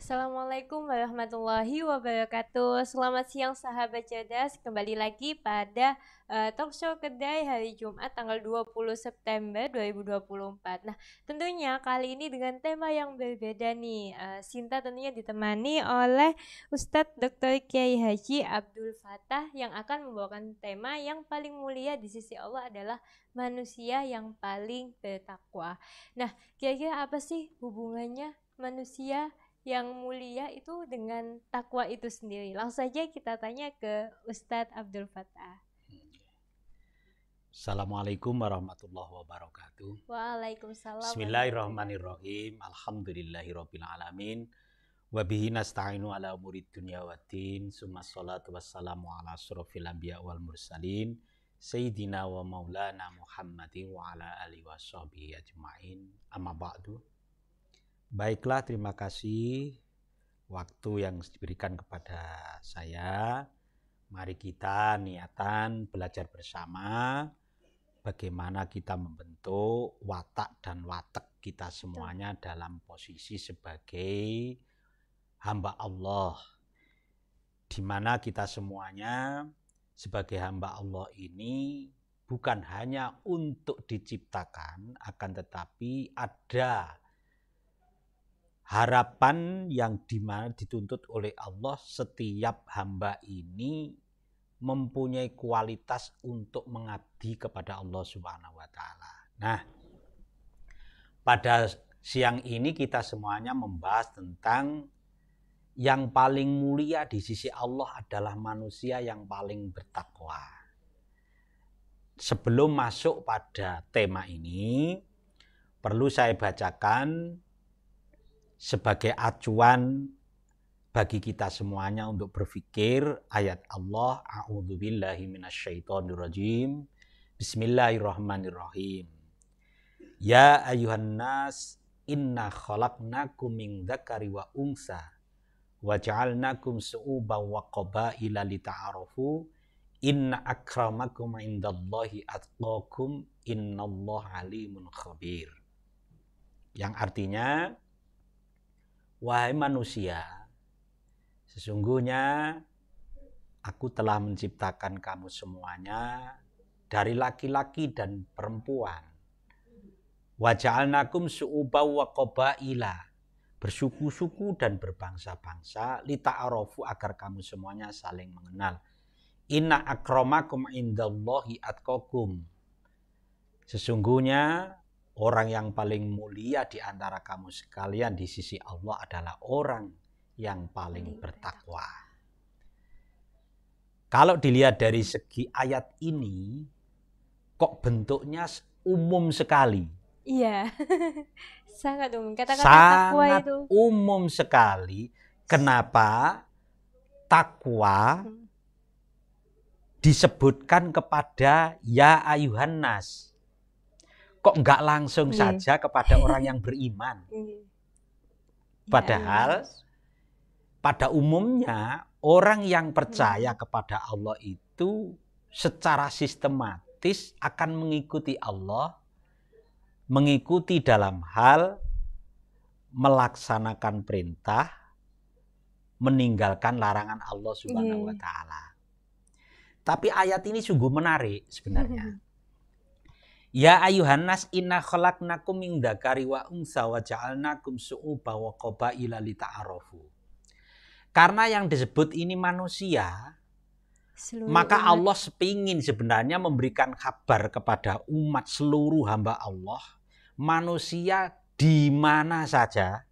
Assalamualaikum warahmatullahi wabarakatuh. Selamat siang sahabat cerdas. Kembali lagi pada talk show Kedai hari Jumat tanggal 20 September 2024. Nah, tentunya kali ini dengan tema yang berbeda nih. Sinta tentunya ditemani oleh Ustadz Dr. Kiai Haji Abdul Fattah yang akan membawakan tema yang paling mulia di sisi Allah adalah manusia yang paling bertakwa. Nah, kira-kira apa sih hubungannya manusia yang mulia itu dengan takwa itu sendiri? Langsung saja kita tanya ke Ustadz Abdul Fattah. Assalamualaikum warahmatullahi wabarakatuh. Waalaikumsalam. Bismillahirrahmanirrahim. Alhamdulillahirabbil alamin. Wa bihi nasta'inu ala umurid dunya waddin. Summa sholatu wassalamu ala asyrofil anbiya wal mursalin. Sayyidina wa maulana Muhammadin wa ala alihi washabihi ajma'in. Amma ba'du. Baiklah, terima kasih waktu yang diberikan kepada saya. Mari kita niatan belajar bersama bagaimana kita membentuk watak dan watek kita semuanya dalam posisi sebagai hamba Allah. Di mana kita semuanya sebagai hamba Allah ini bukan hanya untuk diciptakan, akan tetapi ada harapan yang dimana dituntut oleh Allah setiap hamba ini mempunyai kualitas untuk mengabdi kepada Allah Subhanahu wa taala. Nah, pada siang ini kita semuanya membahas tentang yang paling mulia di sisi Allah adalah manusia yang paling bertakwa. Sebelum masuk pada tema ini, perlu saya bacakan sebagai acuan bagi kita semuanya untuk berpikir ayat Allah. A'udzubillahi minasyaitonirrajim. Bismillahirrahmanirrahim. Ya ayuhan nas inna khalaqnakum min dzakari wa unsa wa ja'alnakum syu'uban wa qabaila lita'arafu inna akramakum indallahi atqakum innallaha alimun khabir. Yang artinya, wahai manusia, sesungguhnya aku telah menciptakan kamu semuanya dari laki-laki dan perempuan. Wa ja'alnakum syu'uban wa qabaila, bersuku-suku dan berbangsa-bangsa, lita'arafu, agar kamu semuanya saling mengenal. Inna akramakum indallahi atqakum, sesungguhnya orang yang paling mulia di antara kamu sekalian di sisi Allah adalah orang yang paling bertakwa. Kalau dilihat dari segi ayat ini, kok bentuknya umum sekali. Iya, sangat umum. Kata-kata takwa sangat itu umum sekali. Kenapa takwa disebutkan kepada ya ayuhan nas? Kok enggak langsung saja kepada orang yang beriman? Padahal pada umumnya orang yang percaya kepada Allah itu secara sistematis akan mengikuti Allah, mengikuti dalam hal melaksanakan perintah, meninggalkan larangan Allah Subhanahu wa taala. Tapi ayat ini sungguh menarik sebenarnya. Ya ayuhan nas inna khalaqnakum min dzakari wa unsa wa ja'alnakum syu'uban wa qabaila lita'arafu. Karena yang disebut ini manusia, maka Allah sepingin sebenarnya memberikan kabar kepada umat seluruh hamba Allah, manusia di mana saja,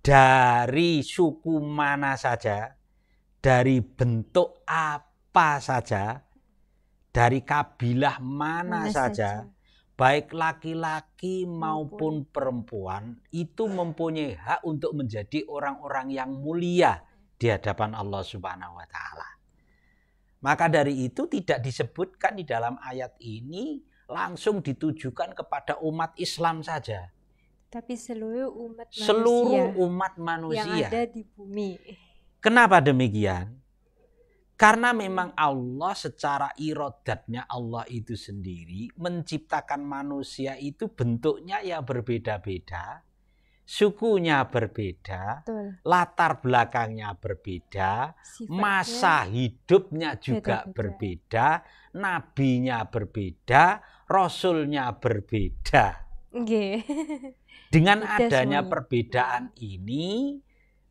dari suku mana saja, dari bentuk apa saja, dari kabilah mana saja, baik laki-laki maupun perempuan, itu mempunyai hak untuk menjadi orang-orang yang mulia di hadapan Allah Subhanahu wa taala. Maka dari itu tidak disebutkan di dalam ayat ini langsung ditujukan kepada umat Islam saja, tapi seluruh umat manusia yang ada di bumi. Kenapa demikian? Karena memang Allah secara irodatnya Allah itu sendiri menciptakan manusia itu bentuknya ya berbeda-beda, sukunya berbeda, Betul. latar belakangnya berbeda, Sifatnya masa hidupnya juga beda-beda. berbeda, nabinya berbeda, rasulnya berbeda. Nggih. Dengan Beda adanya semuanya. perbedaan ini,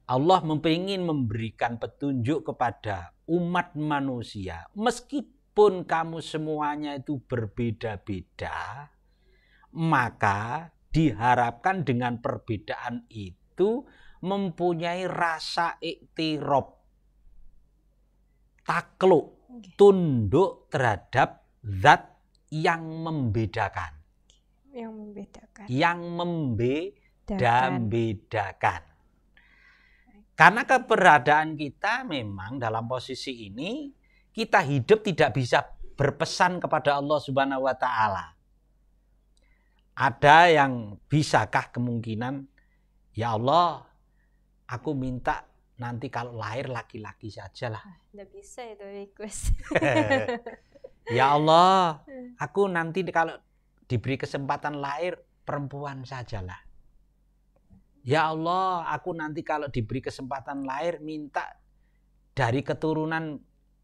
Allah ingin memberikan petunjuk kepada umat manusia. Meskipun kamu semuanya itu berbeda-beda, maka diharapkan dengan perbedaan itu mempunyai rasa iktirab, takluk, tunduk terhadap zat yang membedakan. Yang membeda-bedakan. Karena keberadaan kita memang dalam posisi ini, kita hidup tidak bisa berpesan kepada Allah Subhanahu wa Ta'ala. Ada yang bisakah kemungkinan, ya Allah, aku minta nanti kalau lahir laki-laki saja lah. Nggak bisa itu request. Ya Allah, aku nanti kalau diberi kesempatan lahir perempuan sajalah. Ya Allah, aku nanti kalau diberi kesempatan lahir minta dari keturunan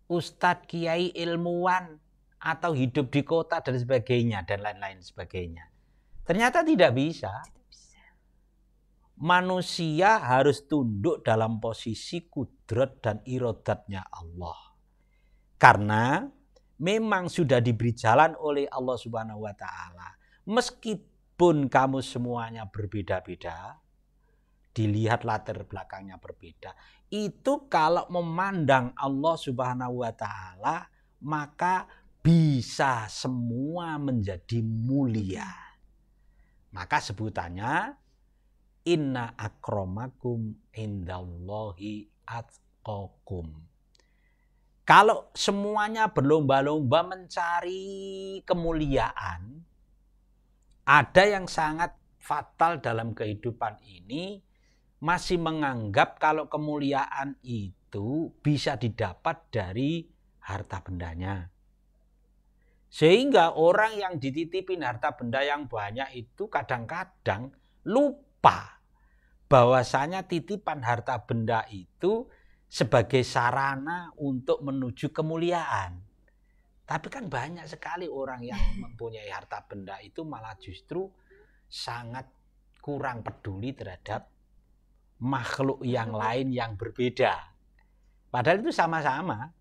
ustadz, kiai, ilmuwan, atau hidup di kota dan sebagainya, dan lain-lain sebagainya. Ternyata tidak bisa. Manusia harus tunduk dalam posisi kudrat dan irodatnya Allah. Karena memang sudah diberi jalan oleh Allah Subhanahu wa Ta'ala. Meskipun kamu semuanya berbeda-beda, dilihat latar belakangnya berbeda. Itu kalau memandang Allah Subhanahu wa Ta'ala, maka bisa semua menjadi mulia. Maka sebutannya inna akramakum indallahi atqakum. Kalau semuanya berlomba-lomba mencari kemuliaan, ada yang sangat fatal dalam kehidupan ini, masih menganggap kalau kemuliaan itu bisa didapat dari harta bendanya. Sehingga orang yang dititipin harta benda yang banyak itu kadang-kadang lupa bahwasanya titipan harta benda itu sebagai sarana untuk menuju kemuliaan. Tapi kan banyak sekali orang yang mempunyai harta benda itu malah justru sangat kurang peduli terhadap makhluk yang lain yang berbeda. Padahal itu sama-sama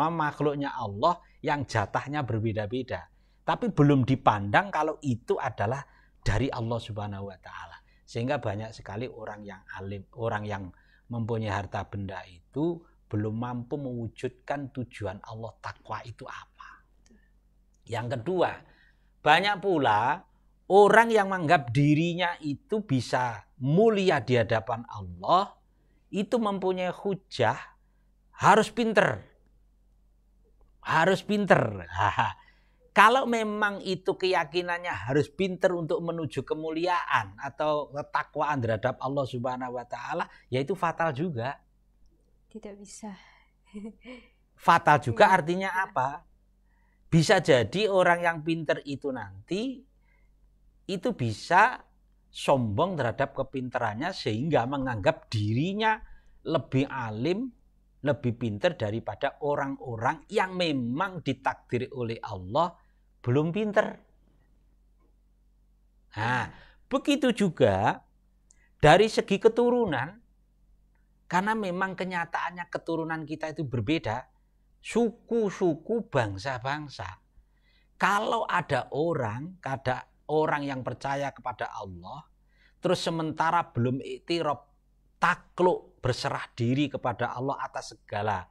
makhluknya Allah yang jatahnya berbeda-beda. Tapi belum dipandang kalau itu adalah dari Allah Subhanahu wa Ta'ala. Sehingga banyak sekali orang yang alim, orang yang mempunyai harta benda itu belum mampu mewujudkan tujuan Allah takwa itu apa. Yang kedua, banyak pula orang yang menganggap dirinya itu bisa mulia di hadapan Allah, itu mempunyai hujah, harus pinter. Kalau memang itu keyakinannya harus pinter untuk menuju kemuliaan atau ketakwaan terhadap Allah Subhanahu wa Ta'ala, ya itu fatal juga. Tidak bisa. Fatal juga artinya apa? Bisa jadi orang yang pinter itu nanti itu bisa sombong terhadap kepinterannya sehingga menganggap dirinya lebih alim, lebih pinter daripada orang-orang yang memang ditakdiri oleh Allah belum pinter. Nah, begitu juga dari segi keturunan, karena memang kenyataannya keturunan kita itu berbeda, suku-suku, bangsa-bangsa. Kalau ada orang yang percaya kepada Allah, terus sementara belum iktiraf, takluk, berserah diri kepada Allah atas segala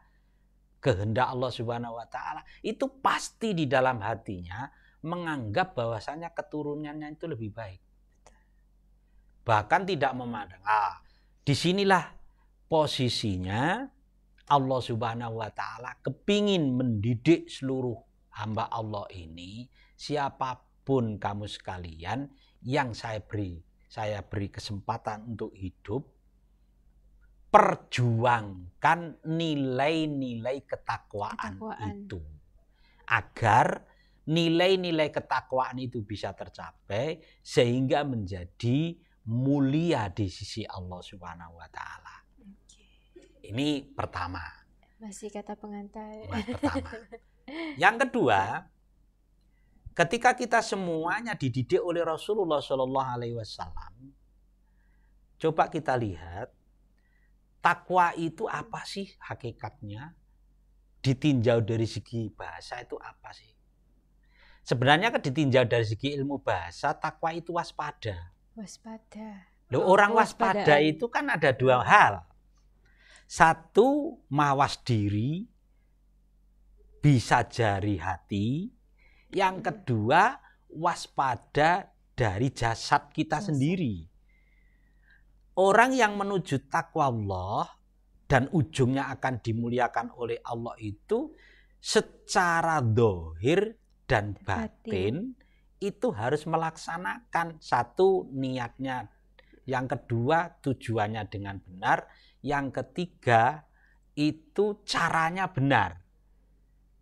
kehendak Allah Subhanahu wa Ta'ala, itu pasti di dalam hatinya menganggap bahwasanya keturunannya itu lebih baik. Bahkan tidak memandang, disinilah posisinya Allah Subhanahu wa Ta'ala kepingin mendidik seluruh hamba Allah ini, siapapun kamu sekalian yang saya beri kesempatan untuk hidup, perjuangkan nilai-nilai ketakwaan itu agar nilai-nilai ketakwaan itu bisa tercapai sehingga menjadi mulia di sisi Allah Subhanahu wa taala. Ini pertama. Masih kata pengantar. Pertama. Yang kedua, ketika kita semuanya dididik oleh Rasulullah Shallallahu Alaihi Wasallam, coba kita lihat takwa itu apa sih hakikatnya? Ditinjau dari segi bahasa itu apa sih? Sebenarnya kan ditinjau dari segi ilmu bahasa, takwa itu waspada. Waspada. Loh, orang waspada itu kan ada dua hal. Satu, mawas diri, bisa jari hati. Yang kedua, waspada dari jasad kita sendiri. Orang yang menuju takwa Allah dan ujungnya akan dimuliakan oleh Allah itu secara dohir dan batin itu harus melaksanakan satu niatnya, yang kedua tujuannya dengan benar, yang ketiga itu caranya benar,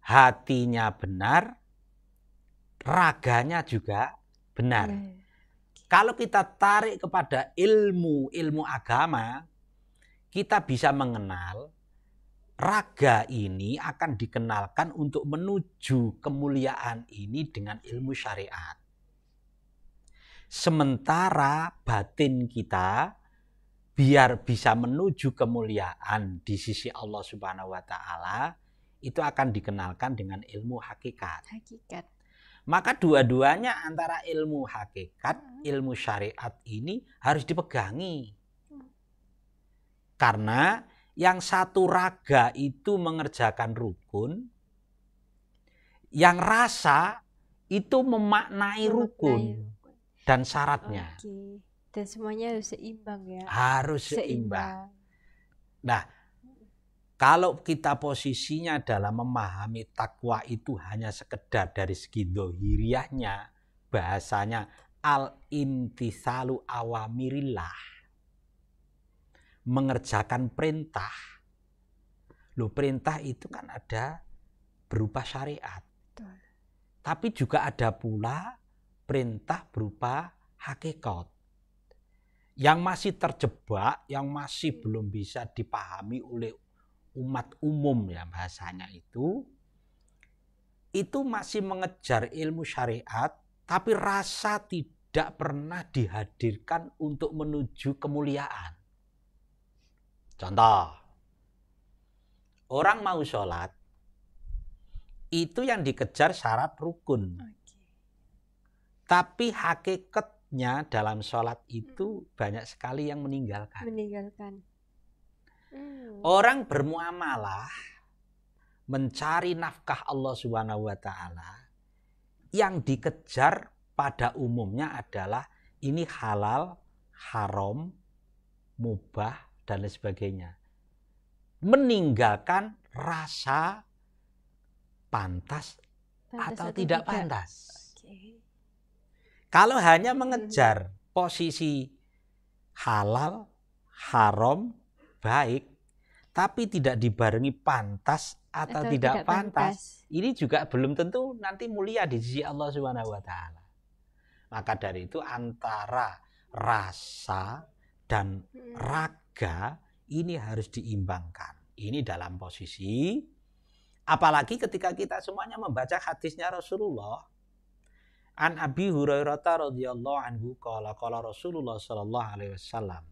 hatinya benar, raganya juga benar. Kalau kita tarik kepada ilmu agama, kita bisa mengenal raga ini akan dikenalkan untuk menuju kemuliaan ini dengan ilmu syariat. Sementara batin kita biar bisa menuju kemuliaan di sisi Allah Subhanahu wa taala itu akan dikenalkan dengan ilmu hakikat. Maka dua-duanya antara ilmu hakikat, ilmu syariat ini harus dipegangi. Karena yang satu raga itu mengerjakan rukun, yang rasa itu memaknai rukun dan syaratnya. Dan semuanya harus seimbang ya. Harus seimbang. Nah, kalau kita posisinya dalam memahami takwa itu hanya sekedar dari segi dohiriyahnya, bahasanya al-imtisalu awamirillah. Mengerjakan perintah. Loh, perintah itu kan ada berupa syariat. Betul. Tapi juga ada pula perintah berupa hakikat. Yang masih terjebak, yang masih belum bisa dipahami oleh umat umum ya bahasanya itu masih mengejar ilmu syariat, tapi rasa tidak pernah dihadirkan untuk menuju kemuliaan. Contoh, orang mau sholat, itu yang dikejar syarat rukun. Tapi hakikatnya dalam sholat itu banyak sekali yang meninggalkan. Orang bermuamalah, mencari nafkah Allah Subhanahu wa taala, yang dikejar pada umumnya adalah ini halal, haram, mubah, dan lain sebagainya. Meninggalkan rasa pantas atau tidak pantas. Kalau hanya mengejar posisi halal, haram, baik, tapi tidak dibarengi pantas atau tidak pantas, ini juga belum tentu nanti mulia di sisi Allah Subhanahu wa taala. Maka dari itu antara rasa dan raga ini harus diimbangkan. Ini dalam posisi, apalagi ketika kita semuanya membaca hadisnya Rasulullah. An Abi Hurairah radhiyallahu anhu qala Rasulullah sallallahu alaihi wasallam,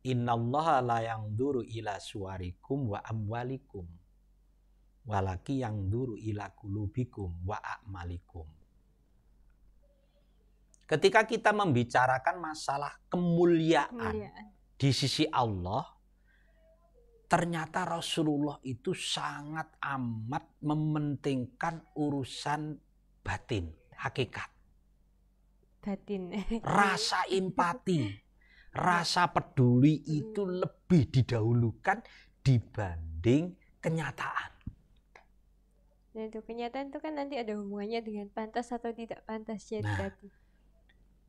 innallaha la yanzuru ila suwarikum wa amwalikum walaki yanzuru ila qulubikum wa a'malikum. Ketika kita membicarakan masalah kemuliaan di sisi Allah, ternyata Rasulullah itu sangat amat mementingkan urusan batin, hakikat. Batin. Rasa empati, rasa peduli itu lebih didahulukan dibanding kenyataan. Nah, itu kenyataan itu kan nanti ada hubungannya dengan pantas atau tidak pantas tadi.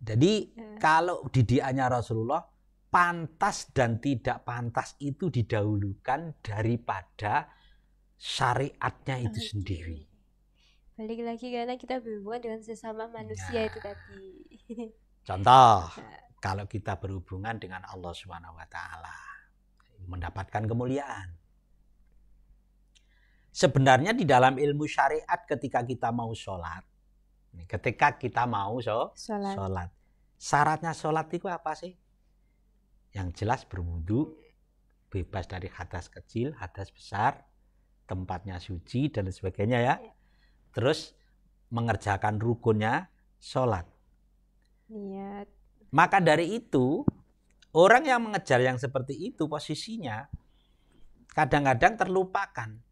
Jadi kalau didikannya Rasulullah, pantas dan tidak pantas itu didahulukan daripada syariatnya itu sendiri. Balik lagi karena kita berhubungan dengan sesama manusia itu tadi. Contoh, kalau kita berhubungan dengan Allah Subhanahu wa taala, mendapatkan kemuliaan. Sebenarnya di dalam ilmu syariat ketika kita mau sholat, sholat, syaratnya sholat itu apa sih? Yang jelas berwudu, bebas dari hadas kecil, hadas besar, tempatnya suci dan sebagainya ya. Terus mengerjakan rukunnya sholat. Niat. Maka dari itu orang yang mengejar yang seperti itu posisinya kadang-kadang terlupakan.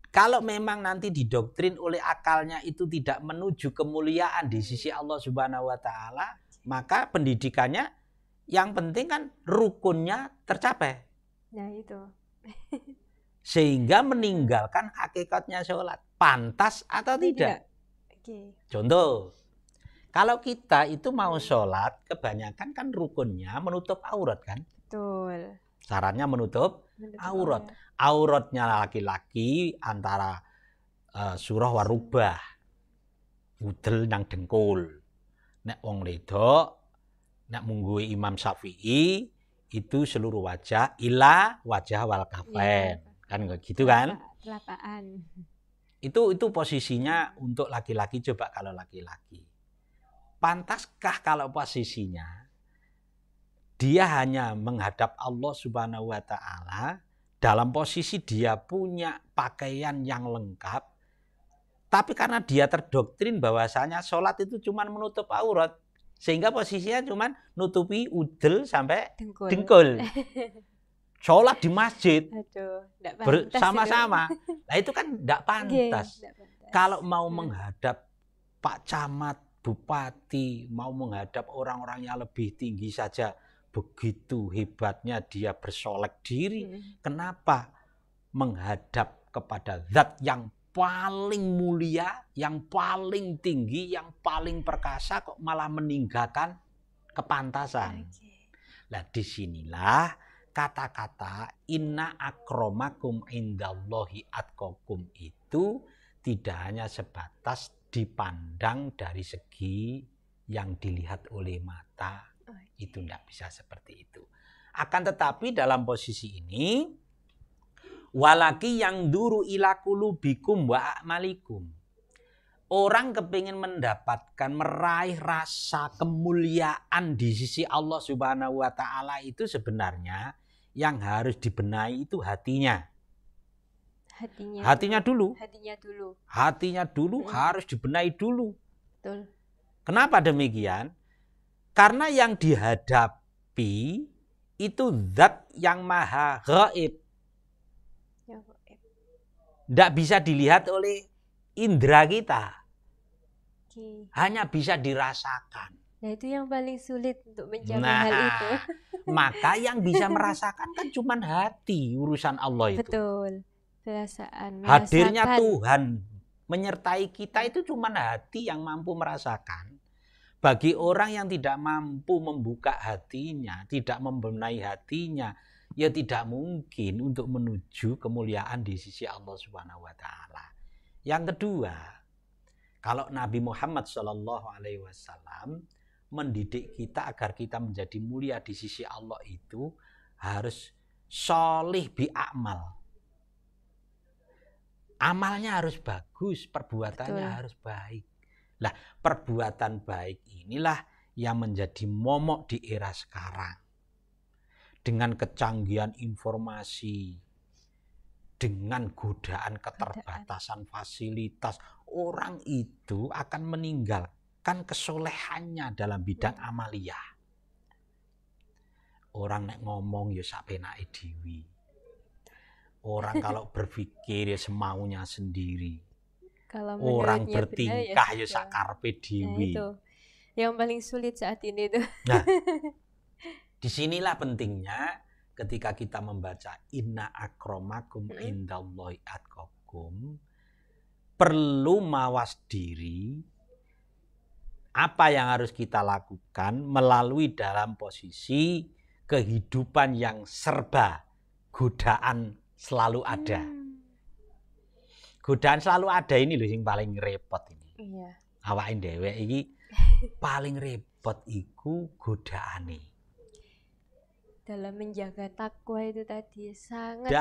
Kalau memang nanti didoktrin oleh akalnya itu tidak menuju kemuliaan di sisi Allah Subhanahu wa taala, maka pendidikannya yang penting kan rukunnya tercapai. Nah itu. Sehingga meninggalkan hakikatnya sholat. Pantas atau tidak? Oke. Contoh, kalau kita itu mau sholat, kebanyakan kan rukunnya menutup aurat kan? Betul. Syaratnya menutup aurat. Auratnya laki-laki antara surah warubah, udel nang dengkul. Nek wong wedok, nek mungguhi Imam Syafi'i itu seluruh wajah ila wajah wal kafain. Kan gitu kan? Telapaan. Itu posisinya untuk laki-laki. Coba kalau laki-laki. Pantaskah kalau posisinya dia hanya menghadap Allah Subhanahu wa taala dalam posisi dia punya pakaian yang lengkap, tapi karena dia terdoktrin bahwasanya sholat itu cuma menutup aurat, sehingga posisinya cuma nutupi udel sampai dengkul. Sholat di masjid bersama-sama. Nah itu kan tidak pantas. Kalau mau menghadap Pak Camat, Bupati, mau menghadap orang-orang yang lebih tinggi saja, begitu hebatnya dia bersolek diri. Kenapa menghadap kepada zat yang paling mulia, yang paling tinggi, yang paling perkasa kok malah meninggalkan kepantasan? Nah disinilah kata-kata inna akramakum indallahi atqakum itu tidak hanya sebatas dipandang dari segi yang dilihat oleh mata. Itu tidak bisa seperti itu. Akan tetapi dalam posisi ini walaki yang duru ila qulubikum wa a'malikum. Orang kepingin mendapatkan meraih rasa kemuliaan di sisi Allah Subhanahu wa taala itu sebenarnya yang harus dibenahi itu hatinya. Hatinya dulu. Hatinya dulu harus dibenahi dulu. Betul. Kenapa demikian? Karena yang dihadapi itu zat yang maha gaib. Tidak bisa dilihat oleh indera kita. Hanya bisa dirasakan. Nah itu yang paling sulit untuk mencapai hal itu. Maka yang bisa merasakan kan cuma hati, urusan Allah itu. Betul. Perasaan. Hadirnya Tuhan menyertai kita itu cuma hati yang mampu merasakan. Bagi orang yang tidak mampu membuka hatinya, tidak membenahi hatinya, ya tidak mungkin untuk menuju kemuliaan di sisi Allah Subhanahu wa taala. Yang kedua, kalau Nabi Muhammad SAW mendidik kita agar kita menjadi mulia di sisi Allah itu harus sholih bi'amal. Amalnya harus bagus, perbuatannya harus baik. Lah, perbuatan baik inilah yang menjadi momok di era sekarang. Dengan kecanggihan informasi, dengan godaan keterbatasan fasilitas, orang itu akan meninggalkan kesolehannya dalam bidang amaliyah. Orang nek ngomong ya sapenake dhewe. Orang kalau berpikir ya semaunya sendiri. Kalau orang bertingkah ya sakarepe dhewe. Nah, itu yang paling sulit saat ini tuh. Nah, disinilah pentingnya ketika kita membaca inna akramakum indallahi atqakum, perlu mawas diri apa yang harus kita lakukan melalui dalam posisi kehidupan yang serba godaan selalu ada. Godaan selalu ada ini loh yang paling repot ini. Iya. Awake dhewe iki Paling repot iku godaane. Dalam menjaga takwa itu tadi sangat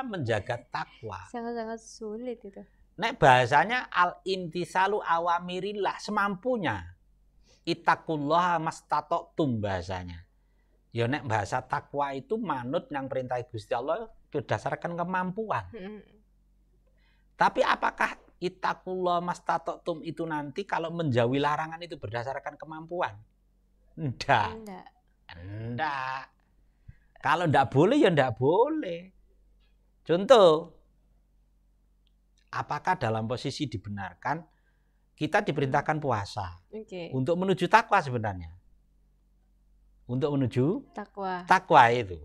Menjaga takwa. Sangat sulit itu. Nek bahasanya al-imtisalu awamirillah, semampunya. Ittaqullaha mastata'tum bahasanya. Ya nek bahasa takwa itu manut yang perintah Gusti Allah berdasarkan kemampuan. Tapi apakah ittaqullaha mastata'tum itu nanti kalau menjauhi larangan itu berdasarkan kemampuan? Enggak. Kalau enggak boleh ya enggak boleh. Contoh, apakah dalam posisi dibenarkan kita diperintahkan puasa untuk menuju takwa sebenarnya? Untuk menuju takwa itu.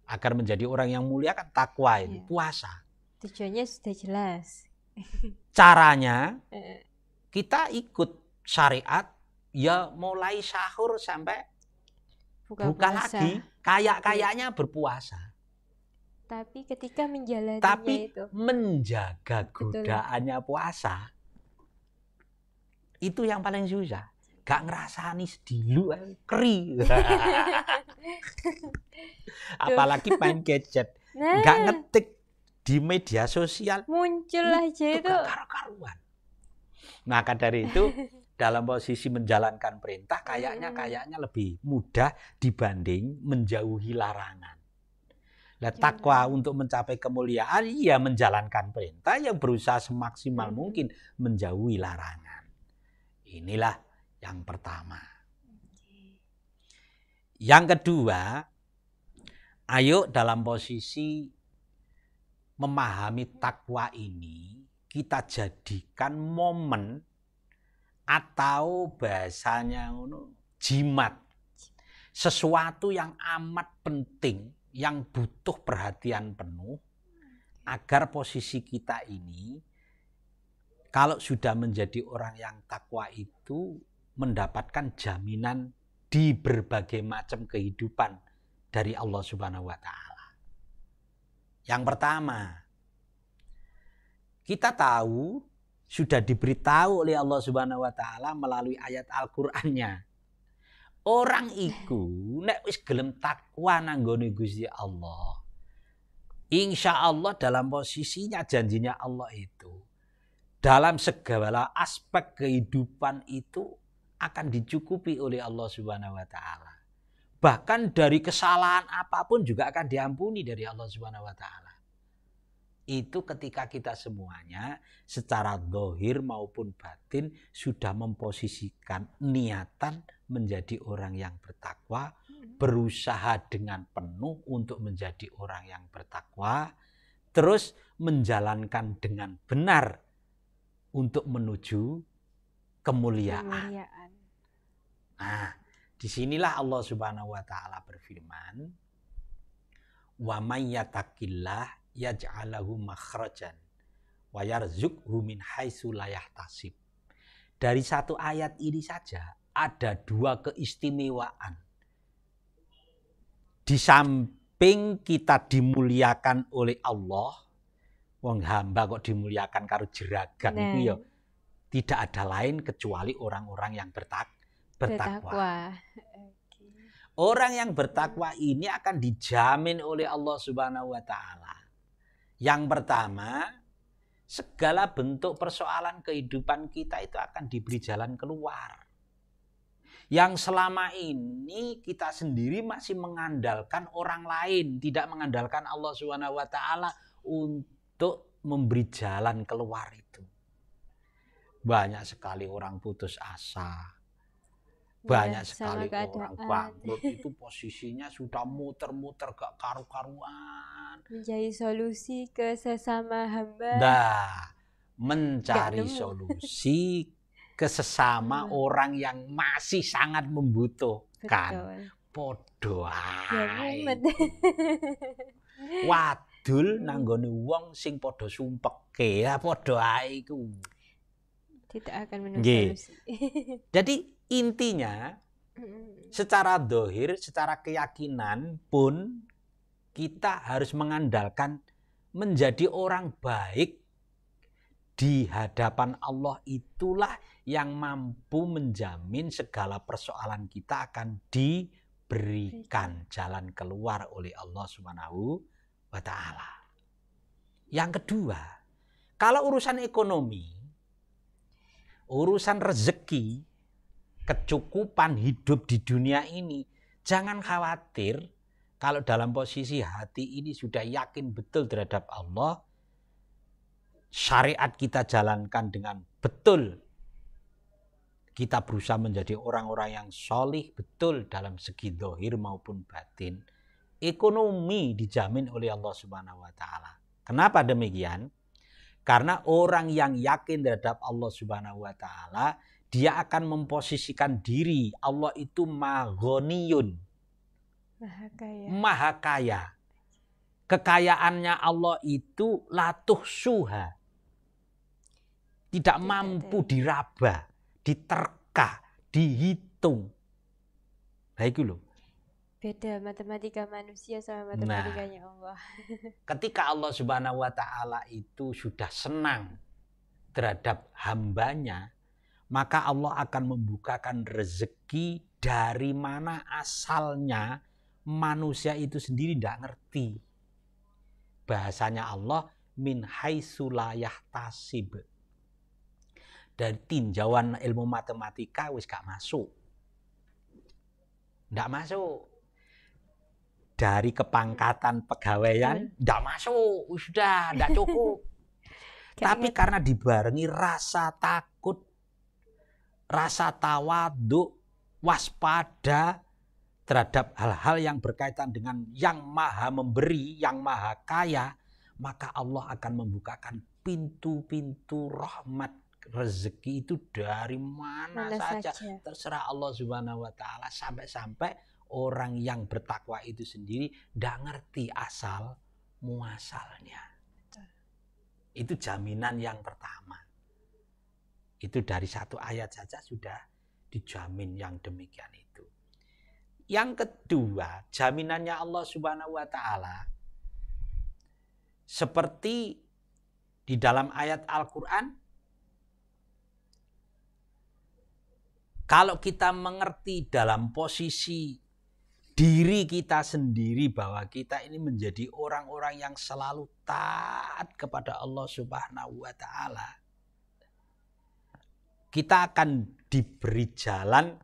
Agar menjadi orang yang mulia kan takwa itu, puasa. Tujuannya sudah jelas. Caranya kita ikut syariat ya mulai sahur sampai buka lagi. Kayak-kayaknya berpuasa. Tapi ketika menjalaninya itu. Menjaga godaannya puasa. Itu yang paling susah. Gak ngerasani sedilu, keri. Apalagi main gadget. Gak ngetik di media sosial. Muncul aja itu. Karu-karuan. Maka dari itu, dalam posisi menjalankan perintah, kayaknya lebih mudah dibanding menjauhi larangan. Nah, takwa untuk mencapai kemuliaan, ya menjalankan perintah yang berusaha semaksimal mungkin menjauhi larangan. Inilah yang pertama. Yang kedua, ayo dalam posisi memahami takwa ini, kita jadikan momen atau bahasanya jimat. Sesuatu yang amat penting, yang butuh perhatian penuh, agar posisi kita ini, kalau sudah menjadi orang yang takwa itu, mendapatkan jaminan di berbagai macam kehidupan dari Allah Subhanahu wa Ta'ala. Yang pertama, kita tahu sudah diberitahu oleh Allah Subhanahu wa Ta'ala melalui ayat Al-Qur'annya. Orang iku nek wis gelem takwa nang nggone Gusti Allah, insya Allah dalam posisinya janjinya Allah itu, dalam segala aspek kehidupan itu akan dicukupi oleh Allah Subhanahu wa Ta'ala. Bahkan dari kesalahan apapun juga akan diampuni dari Allah Subhanahu wa Ta'ala. Itu ketika kita semuanya secara zahir maupun batin sudah memposisikan niatan menjadi orang yang bertakwa, berusaha dengan penuh untuk menjadi orang yang bertakwa, terus menjalankan dengan benar untuk menuju kemuliaan. Nah, disinilah Allah Subhanahu wa Ta'ala berfirman, wa may yattaqillah yaj'al lahu makhrajan wa yarzuqhu min haitsu la yahtasib. Dari satu ayat ini saja ada dua keistimewaan. Di samping kita dimuliakan oleh Allah, wong hamba kok dimuliakan karo jeragan itu ya tidak ada lain kecuali orang-orang yang bertakwa. Orang yang bertakwa ini akan dijamin oleh Allah Subhanahu wa Ta'ala. Yang pertama, segala bentuk persoalan kehidupan kita itu akan diberi jalan keluar. Yang selama ini kita sendiri masih mengandalkan orang lain, tidak mengandalkan Allah Subhanahu wa Ta'ala untuk memberi jalan keluar itu. Banyak sekali orang putus asa. Banyak sekali orang bangkrut itu posisinya sudah muter-muter gak karu-karuan. Mencari solusi ke sesama hamba. Mencari solusi ke sesama orang yang masih sangat membutuhkan. Podo ae. Wadul nanggone wong sing podo sumpeke ya podo ae iku. Tidak akan menemukan solusi. Jadi intinya secara zahir, secara keyakinan pun kita harus mengandalkan menjadi orang baik di hadapan Allah itulah yang mampu menjamin segala persoalan kita akan diberikan jalan keluar oleh Allah Subhanahu wa Ta'ala. Yang kedua, kalau urusan ekonomi, urusan rezeki, kecukupan hidup di dunia ini, jangan khawatir kalau dalam posisi hati ini sudah yakin betul terhadap Allah, syariat kita jalankan dengan betul, kita berusaha menjadi orang-orang yang solih betul dalam segi zahir maupun batin, ekonomi dijamin oleh Allah Subhanahu wa Ta'ala. Kenapa demikian? Karena orang yang yakin terhadap Allah Subhanahu wa Ta'ala, dia akan memposisikan diri Allah itu maghniyun, maha kaya. Kekayaannya Allah itu latuh suha, tidak mampu diraba, diterka, dihitung. Nah itu loh. Beda matematika manusia sama matematikanya Allah. Ketika Allah Subhanahu wa Ta'ala itu sudah senang terhadap hambanya, maka Allah akan membukakan rezeki dari mana asalnya manusia itu sendiri tidak ngerti. Bahasanya Allah min haitsu la yahtasib. Dari tinjauan ilmu matematika wis gak masuk. Ndak masuk. Dari kepangkatan pegawaian ndak masuk, sudah ndak cukup. Tapi karena dibarengi rasa takut, rasa tawadhu, waspada terhadap hal-hal yang berkaitan dengan yang maha memberi, yang maha kaya, maka Allah akan membukakan pintu-pintu rahmat rezeki itu dari mana saja. Terserah Allah Subhanahu wa Ta'ala, sampai-sampai orang yang bertakwa itu sendiri tidak ngerti asal muasalnya. Itu jaminan yang pertama. Itu dari satu ayat saja sudah dijamin yang demikian itu. Yang kedua, jaminannya Allah Subhanahu wa Ta'ala seperti di dalam ayat Al-Quran, kalau kita mengerti dalam posisi diri kita sendiri bahwa kita ini menjadi orang-orang yang selalu taat kepada Allah Subhanahu wa Ta'ala, kita akan diberi jalan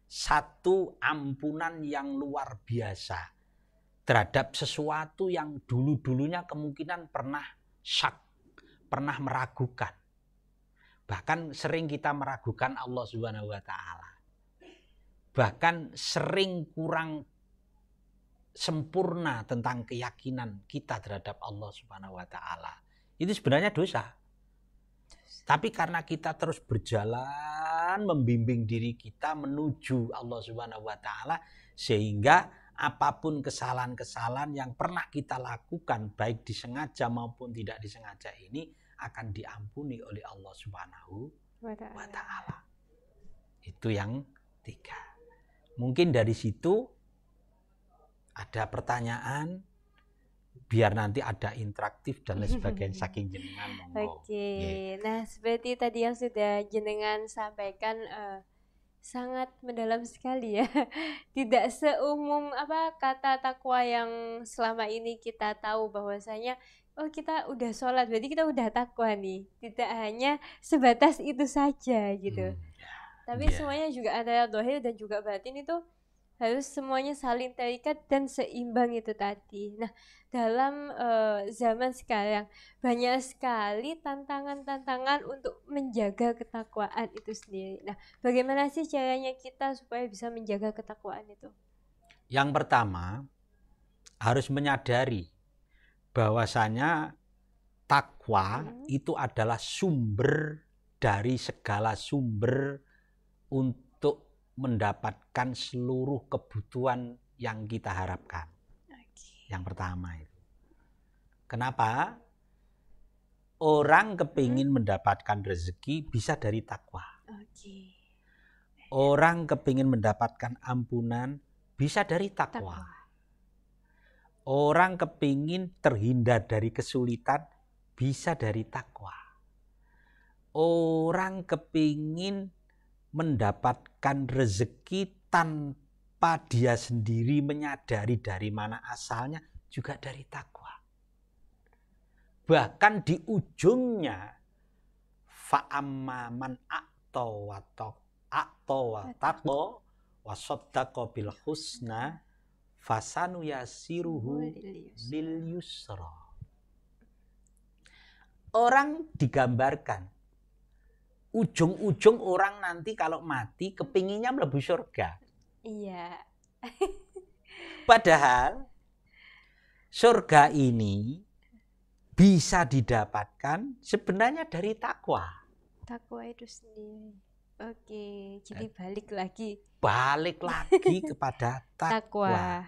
satu ampunan yang luar biasa terhadap sesuatu yang dulu-dulunya kemungkinan pernah syak, pernah meragukan. Bahkan sering kita meragukan Allah Subhanahu wa Ta'ala. Bahkan sering kurang sempurna tentang keyakinan kita terhadap Allah Subhanahu wa Ta'ala. Itu sebenarnya dosa. Tapi karena kita terus berjalan membimbing diri kita menuju Allah Subhanahu wa Ta'ala, sehingga apapun kesalahan-kesalahan yang pernah kita lakukan, baik disengaja maupun tidak disengaja, ini akan diampuni oleh Allah Subhanahu wa Ta'ala. Itu yang tiga. Mungkin dari situ ada pertanyaan, biar nanti ada interaktif dan lain sebagainya saking jenengan monggo. Oke. Nah, seperti tadi yang sudah jenengan sampaikan, sangat mendalam sekali ya. Tidak seumum kata takwa yang selama ini kita tahu bahwasanya oh kita udah sholat berarti kita udah takwa nih. Tidak hanya sebatas itu saja gitu. Tapi semuanya juga ada zahir dan juga batin, itu harus semuanya saling terikat dan seimbang itu tadi. Nah, dalam zaman sekarang banyak sekali tantangan-tantangan untuk menjaga ketakwaan itu sendiri. Nah, bagaimana sih caranya kita supaya bisa menjaga ketakwaan itu? Yang pertama, harus menyadari bahwasanya takwa itu adalah sumber dari segala sumber untuk mendapatkan seluruh kebutuhan yang kita harapkan. Yang pertama itu. Kenapa? Orang kepingin mendapatkan rezeki bisa dari takwa. Orang kepingin mendapatkan ampunan bisa dari takwa. Orang kepingin terhindar dari kesulitan bisa dari takwa. orang kepingin mendapatkan rezeki tanpa dia sendiri menyadari dari mana asalnya, juga dari takwa. Bahkan di ujungnya, fa'amma man a'ta wa taqwa wa saddaqa bil husna fasanu yasiruhu lil yusra. Orang digambarkan ujung-ujung orang nanti kalau mati kepinginnya mlebu surga. Iya. Padahal surga ini bisa didapatkan sebenarnya dari takwa. Takwa itu sendiri. Oke, jadi balik lagi. Balik lagi kepada takwa.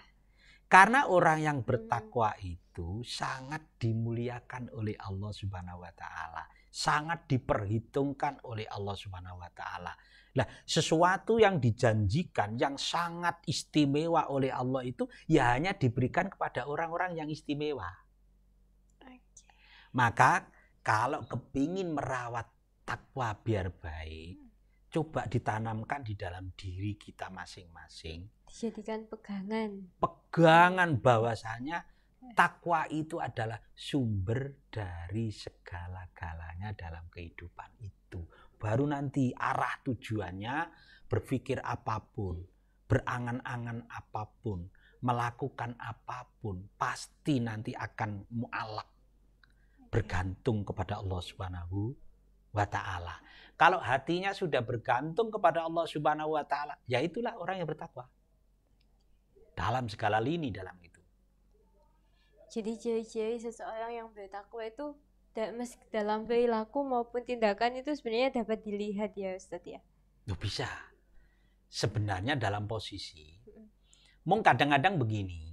Karena orang yang bertakwa itu sangat dimuliakan oleh Allah Subhanahu wa taala, sangat diperhitungkan oleh Allah Subhanahu wa taala. Nah, sesuatu yang dijanjikan yang sangat istimewa oleh Allah itu ya hanya diberikan kepada orang-orang yang istimewa. Maka kalau kepingin merawat takwa biar baik, coba ditanamkan di dalam diri kita masing-masing. Dijadikan pegangan. Pegangan bahwasanya takwa itu adalah sumber dari segala-galanya dalam kehidupan itu. Baru nanti arah tujuannya berpikir apapun, berangan-angan apapun, melakukan apapun, pasti nanti akan mu'alaq, bergantung kepada Allah Subhanahu wa ta'ala. Kalau hatinya sudah bergantung kepada Allah Subhanahu wa ta'ala, ya itulah orang yang bertakwa. Dalam segala lini dalam itu. Jadi ciri-ciri seseorang yang bertakwa itu dalam perilaku maupun tindakan itu sebenarnya dapat dilihat ya Ustadz ya? Bisa. Sebenarnya dalam posisi. Kadang-kadang begini.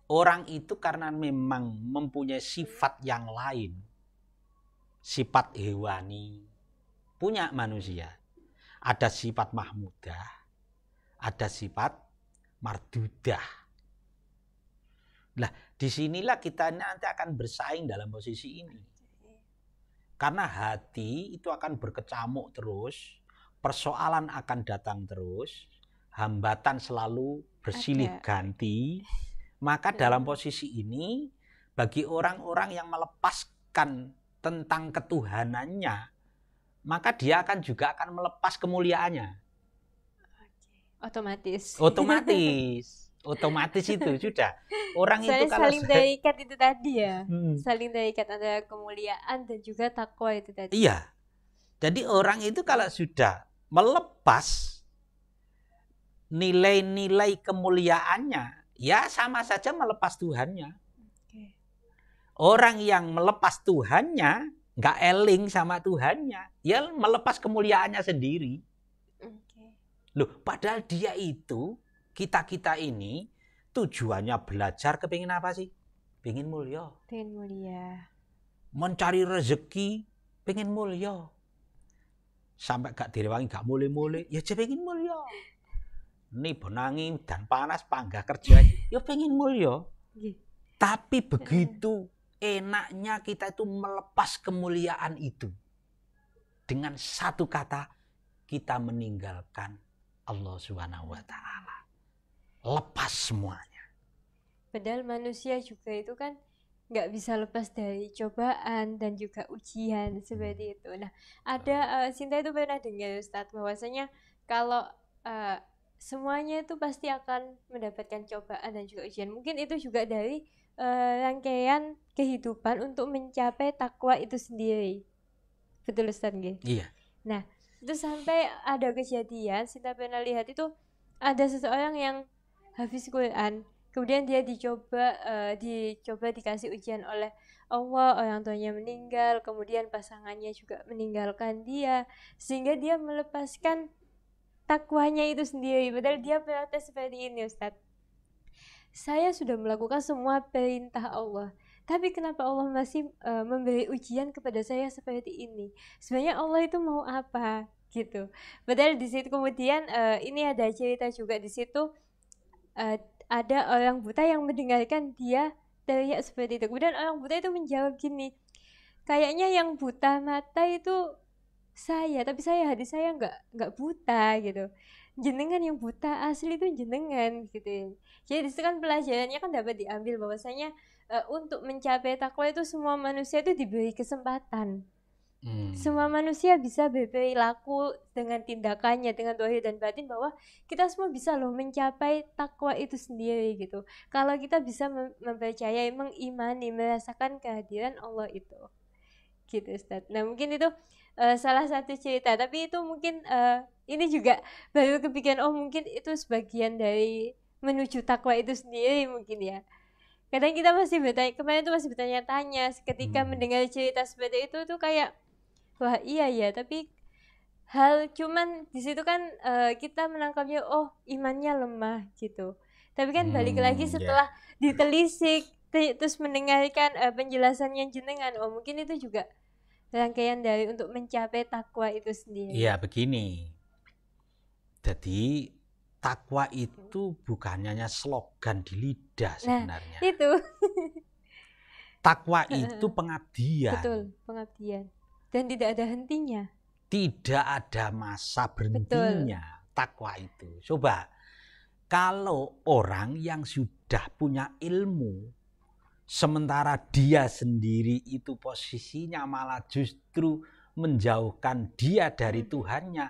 Orang itu karena memang mempunyai sifat yang lain. Sifat hewani. Punya manusia. Ada sifat mahmudah. Ada sifat mardudah. Nah, disinilah kita nanti akan bersaing dalam posisi ini. Karena hati itu akan berkecamuk terus, persoalan akan datang terus, hambatan selalu bersilih ganti. Maka dalam posisi ini, bagi orang-orang yang melepaskan tentang ketuhanannya, maka dia juga akan melepas kemuliaannya. Otomatis itu sudah. Orang itu kalau saling terikat itu tadi ya. Saling terikat antara kemuliaan dan juga takwa itu tadi. Iya. Jadi orang itu kalau sudah melepas nilai-nilai kemuliaannya, ya sama saja melepas Tuhannya. Orang yang melepas Tuhannya, nggak eling sama Tuhannya, ya melepas kemuliaannya sendiri. Loh, padahal dia itu, kita ini tujuannya belajar kepingin apa sih? Pengen mulia. Pengen mulia. Mencari rezeki, pengen mulia. Sampai gak direwangi, gak mulai-mulai, ya aja pengen mulia. Ini benangi dan panas, panggah kerja, ya pengen mulia. Tapi begitu enaknya kita itu melepas kemuliaan itu. Dengan satu kata, kita meninggalkan Allah Subhanahu wa ta'ala. Lepas semuanya. Padahal manusia juga itu kan nggak bisa lepas dari cobaan dan juga ujian seperti itu. Nah, ada Sinta itu pernah dengar Ustadz bahwasanya kalau semuanya itu pasti akan mendapatkan cobaan dan juga ujian. Mungkin itu juga dari rangkaian kehidupan untuk mencapai takwa itu sendiri. Betul Ustadz nggih? Iya. Nah, itu sampai ada kejadian, Sinta pernah lihat itu ada seseorang yang hafiz Quran, kemudian dia dicoba dikasih ujian oleh Allah, orang tuanya meninggal, kemudian pasangannya juga meninggalkan dia, sehingga dia melepaskan takwanya itu sendiri. Padahal dia protes seperti ini, Ustadz. Saya sudah melakukan semua perintah Allah, tapi kenapa Allah masih memberi ujian kepada saya seperti ini? Sebenarnya Allah itu mau apa gitu. Padahal di situ kemudian ini ada cerita juga di situ, ada orang buta yang mendengarkan dia teriak seperti itu. Kemudian orang buta itu menjawab gini, kayaknya yang buta mata itu tapi hati saya nggak buta gitu. Jenengan yang buta asli itu jenengan gitu. Jadi itu kan pelajarannya kan dapat diambil bahwasanya untuk mencapai takwa itu semua manusia itu diberi kesempatan. Semua manusia bisa berperilaku dengan tindakannya, dengan zahir dan batin, bahwa kita semua bisa loh mencapai takwa itu sendiri gitu. Kalau kita bisa mempercayai, mengimani, merasakan kehadiran Allah itu. Gitu Ustaz. Nah mungkin itu salah satu cerita, tapi itu mungkin ini juga baru kepikiran, oh mungkin itu sebagian dari menuju takwa itu sendiri mungkin ya. Kadang kita masih bertanya, kemarin itu masih bertanya-tanya ketika mendengar cerita seperti itu tuh kayak, wah iya ya, tapi cuman di situ kan kita menangkapnya, oh imannya lemah gitu. Tapi kan balik lagi setelah ditelisik terus mendengarkan penjelasannya jenengan, oh mungkin itu juga rangkaian dari untuk mencapai takwa itu sendiri. Iya begini. Jadi takwa itu bukan hanya slogan di lidah sebenarnya. Nah, itu. Takwa itu pengabdian. Betul, pengabdian. Dan tidak ada hentinya. Tidak ada masa berhentinya. Betul. Takwa itu. Coba kalau orang yang sudah punya ilmu, sementara dia sendiri itu posisinya malah justru menjauhkan dia dari Tuhannya,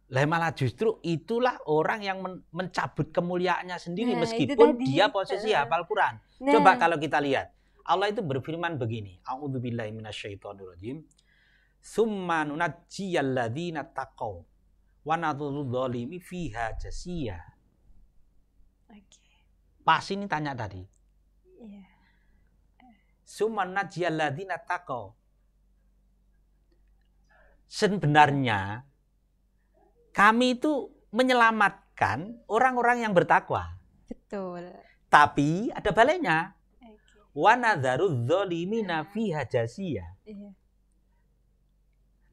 lah malah justru itulah orang yang mencabut kemuliaannya sendiri, meskipun dia posisi hafal Quran. Coba kalau kita lihat, Allah itu berfirman begini, a'udzubillahi minasyaitonirrajim, summa nunajjiyal ladzina taqaw wa nadhurudz dzalimi fiha jasiyya. Pas ini tanya tadi. Summa nunajjiyal ladzina taqaw. Sebenarnya kami itu menyelamatkan orang-orang yang bertakwa. Betul. Tapi ada balainya. Wa nadharudz dzalimina fiha jasiyya.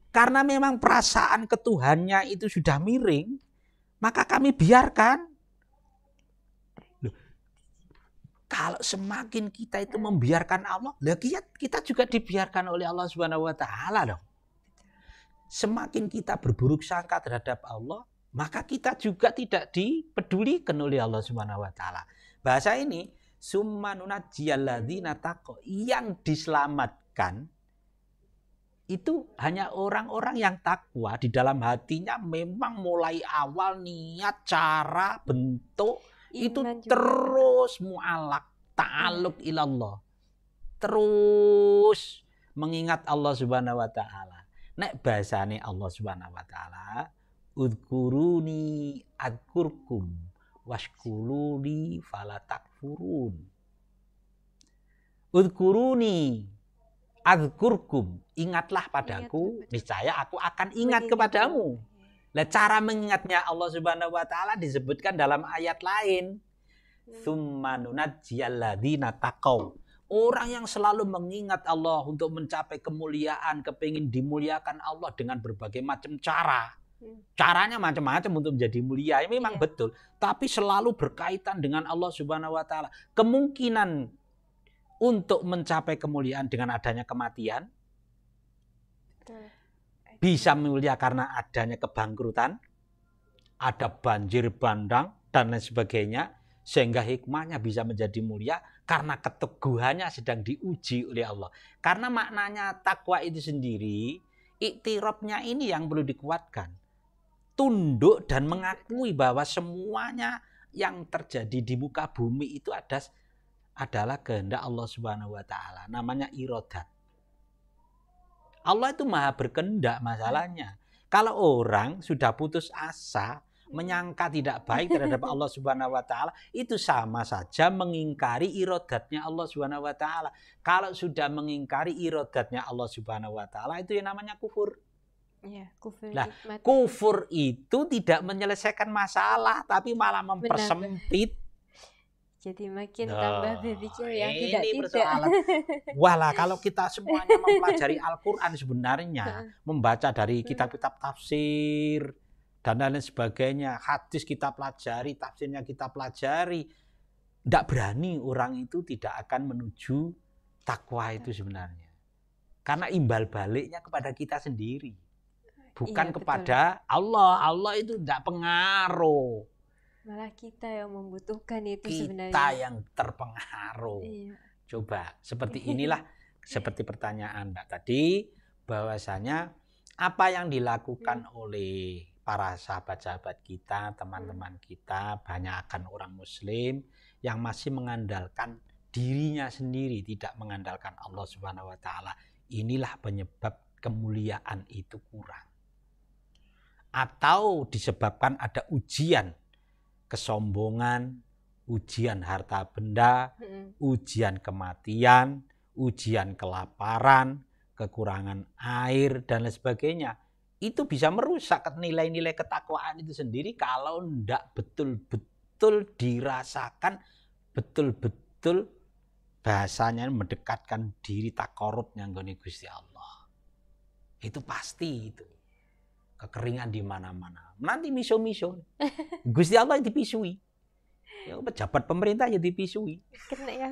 Karena memang perasaan ketuhannya itu sudah miring, maka kami biarkan. Loh, kalau semakin kita itu membiarkan Allah, kita juga dibiarkan oleh Allah Subhanahu wa taala dong. Semakin kita berburuk sangka terhadap Allah, maka kita juga tidak dipedulikan oleh Allah Subhanahu wa taala. Bahasa ini summa nunajjiyal ladzina taqaw, yang diselamatkan itu hanya orang-orang yang takwa di dalam hatinya, memang mulai awal niat, cara, bentuk itu terus mu'alaq, ta'alluq ilallah. Terus mengingat Allah Subhanahu wa taala. Nek bahasane Allah Subhanahu wa taala, udkuruni adkurkum washkuruni fala takfurun. Udkuruni adkurkum, ingatlah padaku, niscaya aku akan ingat kepadamu. Nah, cara mengingatnya Allah Subhanahu wa taala disebutkan dalam ayat lain. Tsumma nunajjiyal ladzina taqaw. Orang yang selalu mengingat Allah untuk mencapai kemuliaan, kepingin dimuliakan Allah dengan berbagai macam cara. Caranya macam-macam untuk menjadi mulia, ini memang betul. Tapi selalu berkaitan dengan Allah Subhanahu wa taala. Kemungkinan untuk mencapai kemuliaan dengan adanya kematian, bisa mulia karena adanya kebangkrutan, ada banjir bandang dan lain sebagainya, sehingga hikmahnya bisa menjadi mulia karena keteguhannya sedang diuji oleh Allah. Karena maknanya takwa itu sendiri, iktirafnya ini yang perlu dikuatkan. Tunduk dan mengakui bahwa semuanya yang terjadi di muka bumi itu adalah kehendak Allah Subhanahu wa taala. Namanya iradat. Allah itu maha berkehendak masalahnya. Kalau orang sudah putus asa, menyangka tidak baik terhadap Allah Subhanahu wa taala, itu sama saja mengingkari iradatnya Allah Subhanahu wa taala. Kalau sudah mengingkari iradatnya Allah Subhanahu wa taala, itu yang namanya kufur. Ya, kufur. Nah, kufur itu tidak menyelesaikan masalah, tapi malah mempersempit. Jadi makin tambah berpikir yang tidak. Walah, kalau kita semuanya mempelajari Al-Quran sebenarnya, membaca dari kitab-kitab tafsir dan lain sebagainya, hadis kita pelajari, tafsirnya kita pelajari, tidak berani orang itu tidak akan menuju takwa itu sebenarnya. Karena imbal baliknya kepada kita sendiri. Bukan Iya, kepada Allah. Allah itu tidak pengaruh. Malah kita yang membutuhkan itu Kita sebenarnya. yang terpengaruh. Iya. Coba, seperti inilah, seperti pertanyaan Mbak tadi, bahwasanya apa yang dilakukan oleh para sahabat-sahabat kita, teman-teman kita, banyakkan orang Muslim yang masih mengandalkan dirinya sendiri, tidak mengandalkan Allah Subhanahu wa Ta'ala. Inilah penyebab kemuliaan itu kurang. Atau disebabkan ada ujian kesombongan, ujian harta benda, ujian kematian, ujian kelaparan, kekurangan air, dan lain sebagainya. Itu bisa merusak nilai-nilai ketakwaan itu sendiri kalau tidak betul-betul dirasakan, betul-betul bahasanya mendekatkan diri takarub nyanggone Gusti Allah. Itu pasti itu. Kekeringan di mana-mana. Nanti miso-miso. Gusti Allah dipisui. Ya, pejabat pemerintah ya dipisui. Kena ya.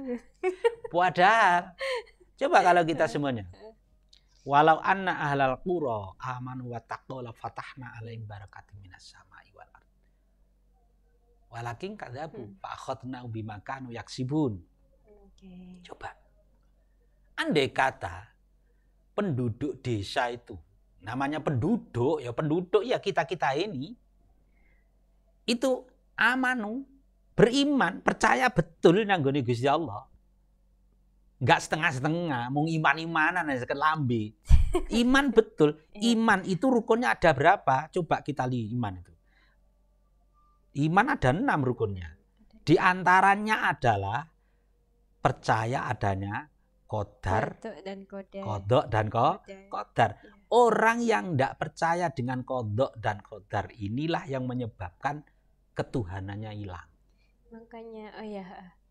Padahal coba kalau kita semuanya. Walau anna ahlal qura amanu wa taqwa la fatahna alaihim barakatim minas sama'i wal ardh. Walakin kadzabu fa akhadna bima kanu yaksibun. Coba. Andai kata penduduk desa itu, namanya penduduk ya kita ini itu amanu, beriman, percaya betul nanggone Gusti Allah. Enggak setengah-setengah, mau iman-imanan aja lambe. Iman betul. Iman itu rukunnya ada berapa? Coba kita lihat iman itu. Iman ada 6 rukunnya. Di antaranya adalah percaya adanya qadar, qada dan qadar. Orang yang tidak percaya dengan qada dan qadar inilah yang menyebabkan ketuhanannya hilang. Makanya,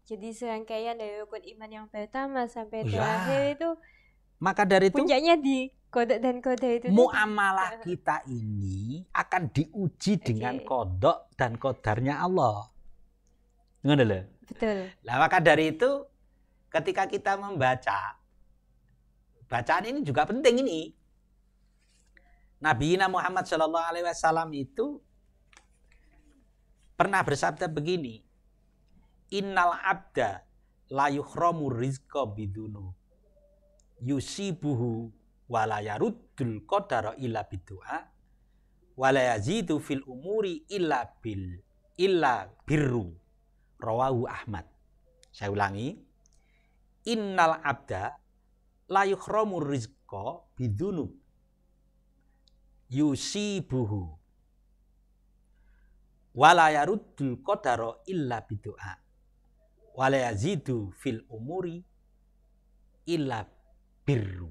jadi serangkaian dari rukun iman yang pertama sampai terakhir itu, maka dari itu puncaknya di qada dan qadar itu. Muamalah kita ini akan diuji dengan qada dan qadarnya Allah. Ngono lho. Betul. Nah, maka dari itu ketika kita membaca, bacaan ini juga penting ini. Nabi Muhammad SAW itu pernah bersabda begini. Innal abda la yukhramu rizqa bidunu yusibuhu wala yaruddul qadara illa bidu'a wala yazidu fil umuri illa birru. Rawahu Ahmad. Saya ulangi. Innal abda la yukhramu rizqa bidunu yusibuhu wala yaruddul qadara illa bidu'a wala yazidu fil umuri illa birru.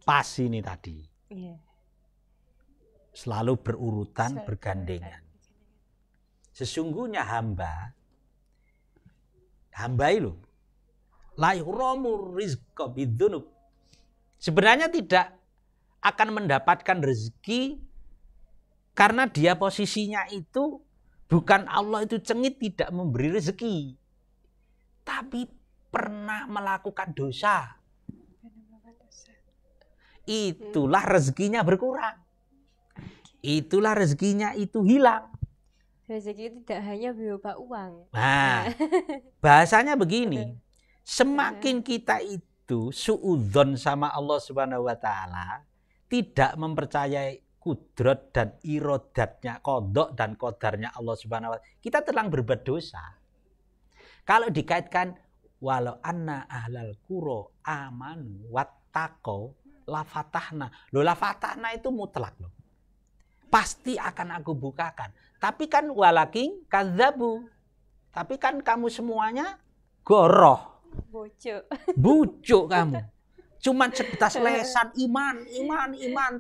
Pas ini tadi. Selalu berurutan, bergandengan. Sesungguhnya hamba itu la yuhramu rizqa bidzunub. Sebenarnya tidak akan mendapatkan rezeki karena dia posisinya itu bukan Allah itu cengit tidak memberi rezeki, tapi pernah melakukan dosa. Itulah rezekinya berkurang. Itulah rezekinya itu hilang. Rezeki itu tidak hanya berupa uang. Nah, bahasanya begini. Semakin kita itu suudzon sama Allah Subhanahu wa Ta'ala, tidak mempercayai kudrat dan irodatnya, kodok dan kodarnya Allah Subhanahu wa Ta'ala, kita telah berbuat dosa. Kalau dikaitkan walau anna ahlal qura amanu wattaqau la fatahna. Loh, la fatahna itu mutlak loh. Pasti akan aku bukakan. Tapi kan walakin kadzabu. Tapi kan kamu semuanya goroh. Bucuk kamu. Cuman sebatas lesan iman,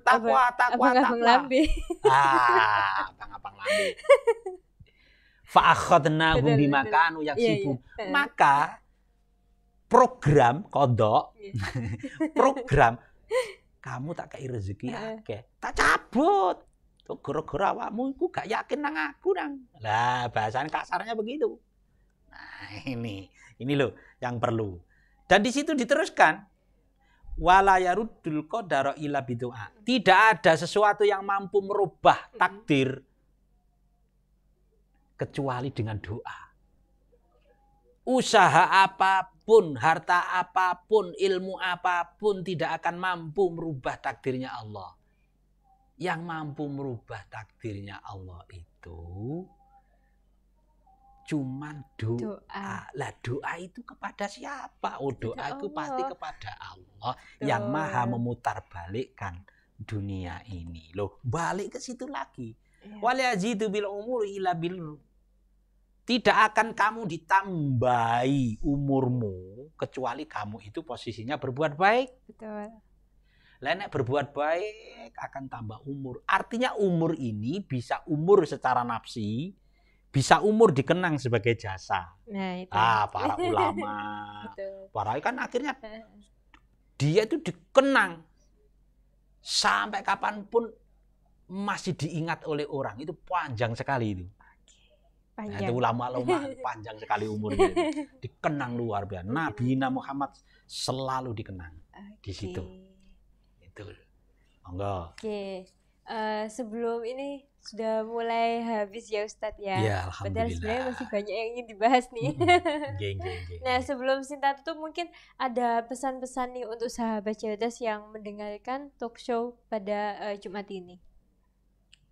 takwa. Abang-abang lambe. Abang-abang lambe. Fa akhadnahum bima kanu yaksibun. Maka program kodok, program kamu tak kei rezeki akeh, tak cabut. Tuh gara-gara awakmu iku gak yakin nang aku nang. Lah bahasanya kasarnya begitu. Nah, ini loh yang perlu. Dan di situ diteruskan wala yaruddul qadara illa bidu'a. Tidak ada sesuatu yang mampu merubah takdir kecuali dengan doa. Usaha apapun, harta apapun, ilmu apapun tidak akan mampu merubah takdirnya Allah. Yang mampu merubah takdirnya Allah itu cuman doa. Lah doa itu kepada siapa? Oh, doa itu pasti kepada Allah yang maha memutarbalikkan dunia ini. Loh, balik ke situ lagi. Wal yazidu bil umuri illa bil. Tidak akan kamu ditambahi umurmu kecuali kamu itu posisinya berbuat baik. Betul. Nek berbuat baik akan tambah umur. Artinya umur ini bisa umur secara nafsi, bisa umur dikenang sebagai jasa. Nah, itu. Para ulama, para kan akhirnya dia itu dikenang sampai kapanpun masih diingat oleh orang. Itu panjang sekali itu. Nah, itu ulama panjang sekali umurnya. Dikenang luar biasa. Nabi Muhammad selalu dikenang di situ. Itu. Monggo. Oke. Sebelum ini sudah mulai habis ya Ustadz ya. Ya, alhamdulillah. Padahal sebenarnya masih banyak yang ingin dibahas nih. Nah, sebelum Sinta tutup mungkin ada pesan-pesan nih untuk sahabat cerdas yang mendengarkan talk show pada Jumat ini.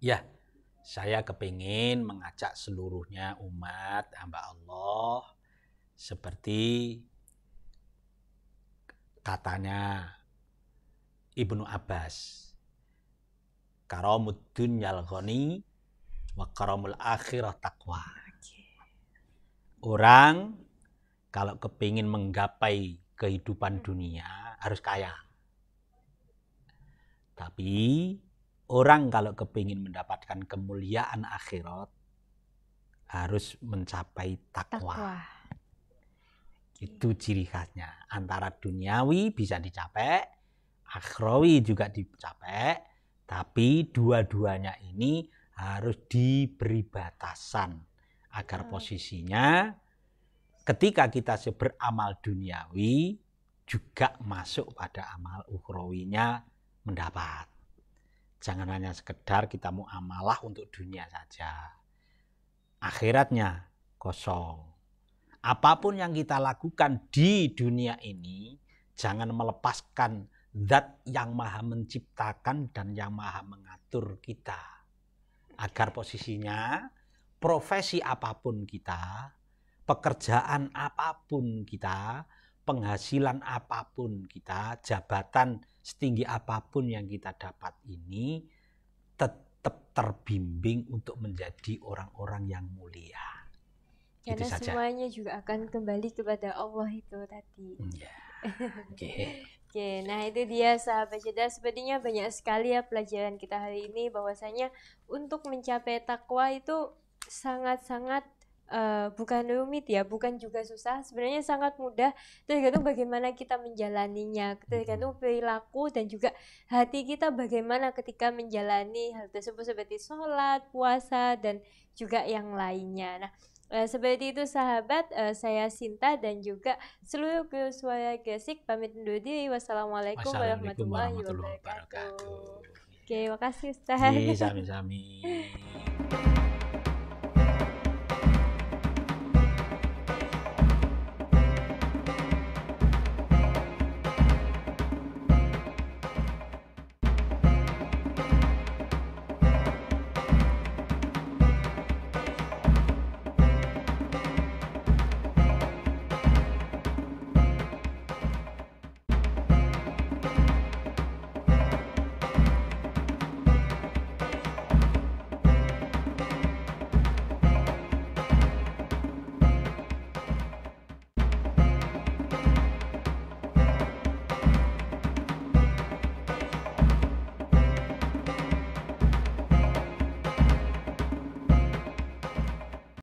Ya, saya kepingin mengajak seluruhnya umat hamba Allah seperti katanya Ibnu Abbas, karamud dunyal ghani wa karamul akhirah taqwa. Orang kalau kepingin menggapai kehidupan dunia harus kaya. Tapi orang kalau kepingin mendapatkan kemuliaan akhirat harus mencapai takwa. Itu ciri khasnya. Antara duniawi bisa dicapai, akhrawi juga dicapai, tapi dua-duanya ini harus diberi batasan agar posisinya ketika kita beramal duniawi juga masuk pada amal ukhrawinya mendapat. Jangan hanya sekedar kita mau amalah untuk dunia saja. Akhiratnya kosong. Apapun yang kita lakukan di dunia ini, jangan melepaskan zat yang maha menciptakan dan yang maha mengatur kita. Agar posisinya, profesi apapun kita, pekerjaan apapun kita, penghasilan apapun kita, jabatan setinggi apapun yang kita dapat ini tetap terbimbing untuk menjadi orang-orang yang mulia. Karena itu saja. Semuanya juga akan kembali kepada Allah itu tadi. Ya. Oke, nah itu dia sahabat cerdas. Sepertinya banyak sekali ya pelajaran kita hari ini bahwasanya untuk mencapai takwa itu sangat-sangat bukan rumit ya, bukan juga susah, sebenarnya sangat mudah, tergantung bagaimana kita menjalaninya, tergantung perilaku dan juga hati kita bagaimana ketika menjalani hal tersebut seperti sholat, puasa, dan juga yang lainnya. Nah, seperti itu sahabat, saya Sinta dan juga seluruh kru Suara Gresik pamit undur diri. Wassalamualaikum warahmatullahi wabarakatuh. Oke, makasih Ustaz. Sami-sami.